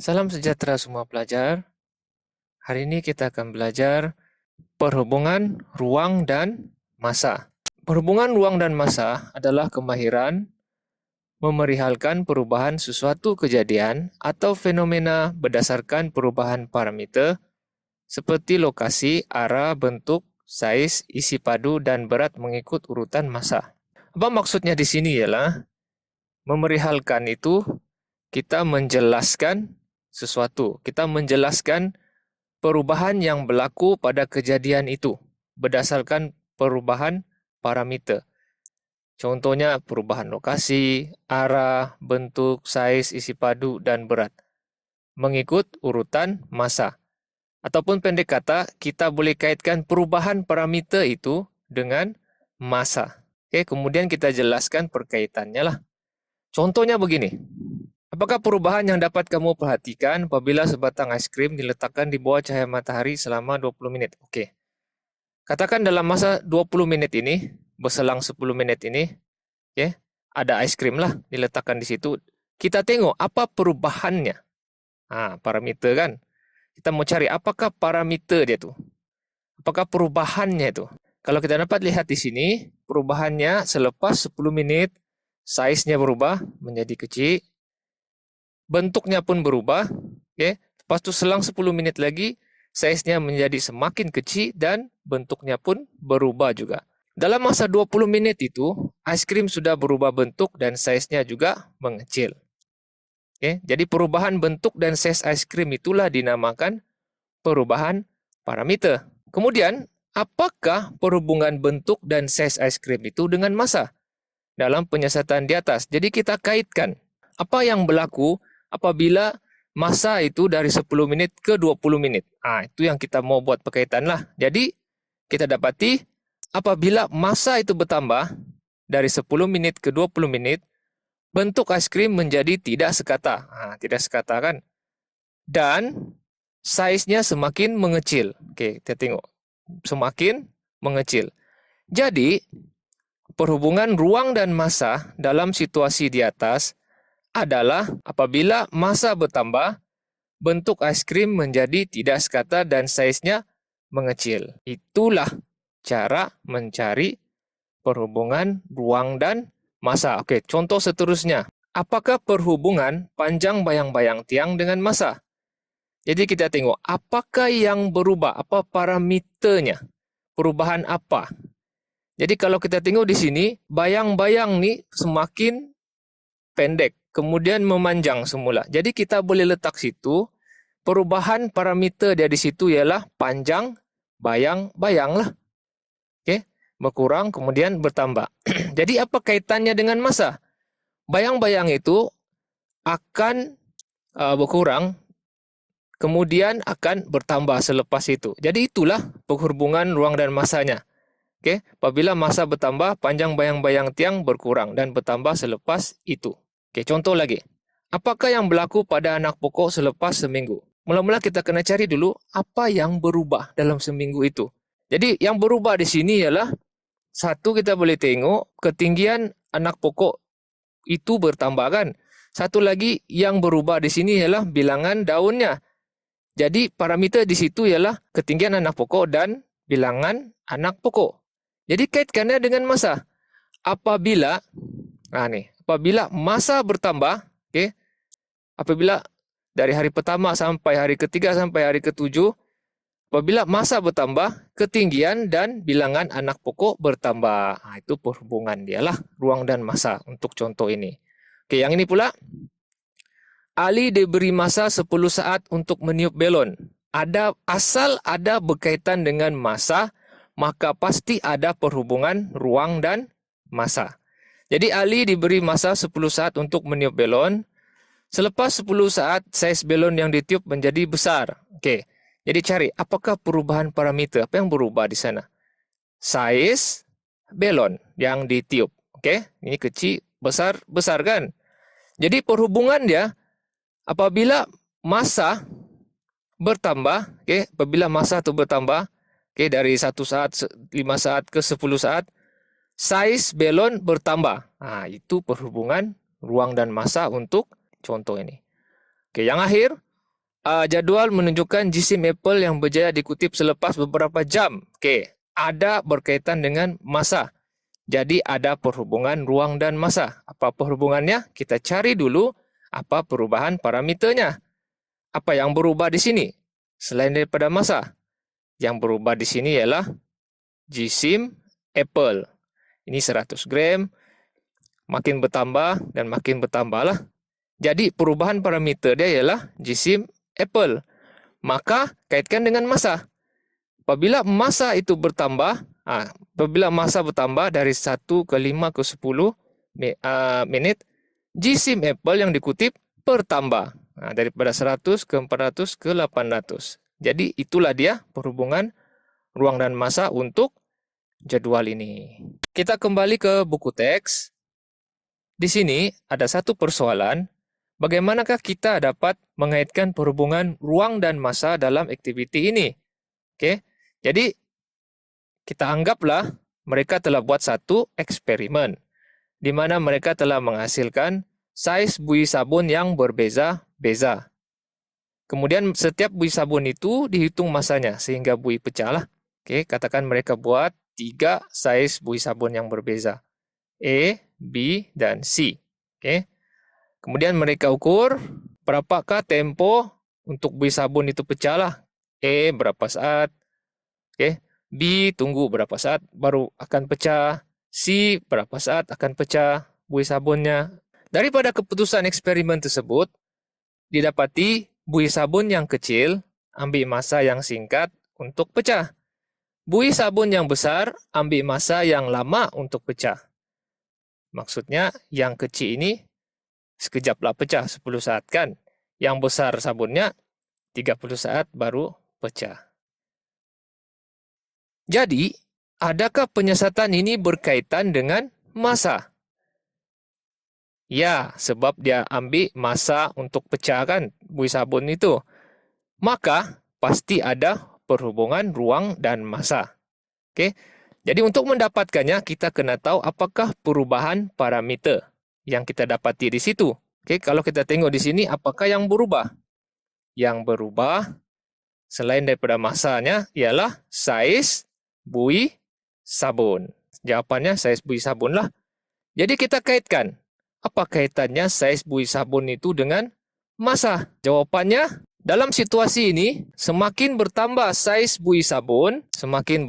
Salam sejahtera semua pelajar. Hari ini kita akan belajar perhubungan ruang dan massa. Perhubungan ruang dan massa adalah kemahiran memerihalkan perubahan sesuatu kejadian atau fenomena berdasarkan perubahan parameter seperti lokasi, arah, bentuk, saiz, isi padu, dan berat mengikut urutan massa. Apa maksudnya di sini ialah memerihalkan itu kita menjelaskan sesuatu. Kita menjelaskan perubahan yang berlaku pada kejadian itu berdasarkan perubahan parameter. Contohnya perubahan lokasi, arah, bentuk, saiz, isi padu, dan berat. Mengikut urutan massa. Ataupun pendek kata, kita boleh kaitkan perubahan parameter itu dengan massa. Oke, kemudian kita jelaskan perkaitannya lah. Contohnya begini. Apakah perubahan yang dapat kamu perhatikan apabila sebatang es krim diletakkan di bawah cahaya matahari selama 20 menit? Oke. Katakan dalam masa 20 menit ini, berselang 10 menit ini, ya, ada es krim lah diletakkan di situ. Kita tengok apa perubahannya. Parameter kan. Kita mau cari apakah parameter dia tuh. Apakah perubahannya itu. Kalau kita dapat lihat di sini, perubahannya selepas 10 menit, size-nya berubah menjadi kecil, bentuknya pun berubah, okay? Lepas itu selang 10 menit lagi, size-nya menjadi semakin kecil dan bentuknya pun berubah juga. Dalam masa 20 menit itu, es krim sudah berubah bentuk dan size-nya juga mengecil. Okay? Jadi perubahan bentuk dan size es krim itulah dinamakan perubahan parameter. Kemudian, apakah perhubungan bentuk dan size es krim itu dengan massa? Dalam penyiasatan di atas. Jadi kita kaitkan apa yang berlaku apabila masa itu dari 10 menit ke 20 menit. Itu yang kita mau buat perkaitan lah. Jadi, kita dapati apabila masa itu bertambah dari 10 menit ke 20 menit, bentuk es krim menjadi tidak sekata. Tidak sekata kan? Dan size-nya semakin mengecil. Oke, kita tengok. Semakin mengecil. Jadi, perhubungan ruang dan massa dalam situasi di atas adalah apabila massa bertambah, bentuk es krim menjadi tidak sekata dan size-nya mengecil. Itulah cara mencari perhubungan ruang dan massa. Oke, contoh seterusnya. Apakah perhubungan panjang bayang-bayang tiang dengan massa? Jadi kita tengok apakah yang berubah, apa parameternya, perubahan apa. Jadi kalau kita tengok di sini, bayang-bayang nih semakin pendek, kemudian memanjang semula. Jadi kita boleh letak situ, perubahan parameter dia di situ ialah panjang, bayang-bayang lah. Oke, berkurang kemudian bertambah. Jadi apa kaitannya dengan massa? Bayang-bayang itu akan berkurang, kemudian akan bertambah selepas itu. Jadi itulah penghubungan ruang dan massanya. Oke, apabila massa bertambah, panjang bayang-bayang tiang berkurang dan bertambah selepas itu. Oke, contoh lagi. Apakah yang berlaku pada anak pokok selepas seminggu? Mula-mula kita kena cari dulu apa yang berubah dalam seminggu itu. Jadi yang berubah di sini ialah satu, kita boleh tengok ketinggian anak pokok itu bertambah kan. Satu lagi yang berubah di sini ialah bilangan daunnya. Jadi parameter di situ ialah ketinggian anak pokok dan bilangan anak pokok. Jadi kaitkannya dengan massa. Apabila massa bertambah, okay, apabila dari hari pertama sampai hari ketiga sampai hari ketujuh, apabila massa bertambah, ketinggian dan bilangan anak pokok bertambah. Itu perhubungan dialah ruang dan massa untuk contoh ini. Oke, yang ini pula. Ali diberi masa 10 saat untuk meniup belon. Asal ada berkaitan dengan massa, maka pasti ada perhubungan ruang dan massa. Jadi Ali diberi masa 10 saat untuk meniup belon. Selepas 10 saat, saiz belon yang ditiup menjadi besar. Oke. Jadi cari apakah perubahan parameter, apa yang berubah di sana? Saiz belon yang ditiup. Oke, ini kecil, besar, besar kan? Jadi perhubungan dia apabila massa bertambah, apabila massa itu bertambah, dari 1 saat, 5 saat ke 10 saat, size belon bertambah. Itu perhubungan ruang dan massa untuk contoh ini. Yang akhir, Jadual menunjukkan jisim apel yang berjaya dikutip selepas beberapa jam. Okey, ada berkaitan dengan masa. Jadi ada perhubungan ruang dan masa. Apa perhubungannya? Kita cari dulu apa perubahan parameternya. Apa yang berubah di sini? Selain daripada masa. Yang berubah di sini ialah jisim apel. Ini 100 gram. Makin bertambah dan makin bertambahlah. Jadi perubahan parameter dia ialah jisim apel. Maka kaitkan dengan masa. Apabila masa itu bertambah, apabila masa bertambah dari 1 ke 5 ke 10 minit, jisim apel yang dikutip bertambah. Daripada 100 ke 400 ke 800. Jadi itulah dia perhubungan ruang dan masa untuk jadual ini. Kita kembali ke buku teks. Di sini ada satu persoalan. Bagaimanakah kita dapat mengaitkan perhubungan ruang dan masa dalam aktiviti ini? Okey. Jadi kita anggaplah mereka telah buat satu eksperimen di mana mereka telah menghasilkan saiz buih sabun yang berbeza-beza. Kemudian setiap buih sabun itu dihitung masanya sehingga buih pecah lah. Okey, katakan mereka buat 3 saiz buih sabun yang berbeza. A, B dan C. Okey. Kemudian mereka ukur berapakah tempo untuk buih sabun itu pecah lah. A berapa saat. Okey. B tunggu berapa saat baru akan pecah. C berapa saat akan pecah buih sabunnya. Daripada keputusan eksperimen tersebut, didapati buih sabun yang kecil ambil masa yang singkat untuk pecah. Buih sabun yang besar ambil masa yang lama untuk pecah. Maksudnya yang kecil ini sekejaplah pecah 10 saat kan. Yang besar sabunnya 30 saat baru pecah. Jadi, adakah penyesatan ini berkaitan dengan masa? Ya, sebab dia ambil masa untuk pecah kan buih sabun itu. Maka, pasti ada perhubungan ruang dan masa. Okey. Jadi untuk mendapatkannya, kita kena tahu apakah perubahan parameter yang kita dapati di situ. Okey, kalau kita tengok di sini, apakah yang berubah? Yang berubah selain daripada masanya ialah saiz buih sabun. Jawapannya saiz buih sabun lah. Jadi kita kaitkan. Apa kaitannya saiz buih sabun itu dengan masa? Jawapannya, dalam situasi ini, semakin bertambah saiz buih sabun, semakin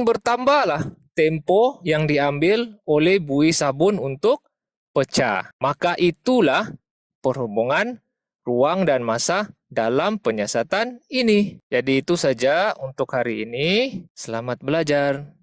bertambahlah tempo yang diambil oleh buih sabun untuk pecah. Maka itulah perhubungan ruang dan masa dalam penyiasatan ini. Jadi itu saja untuk hari ini. Selamat belajar.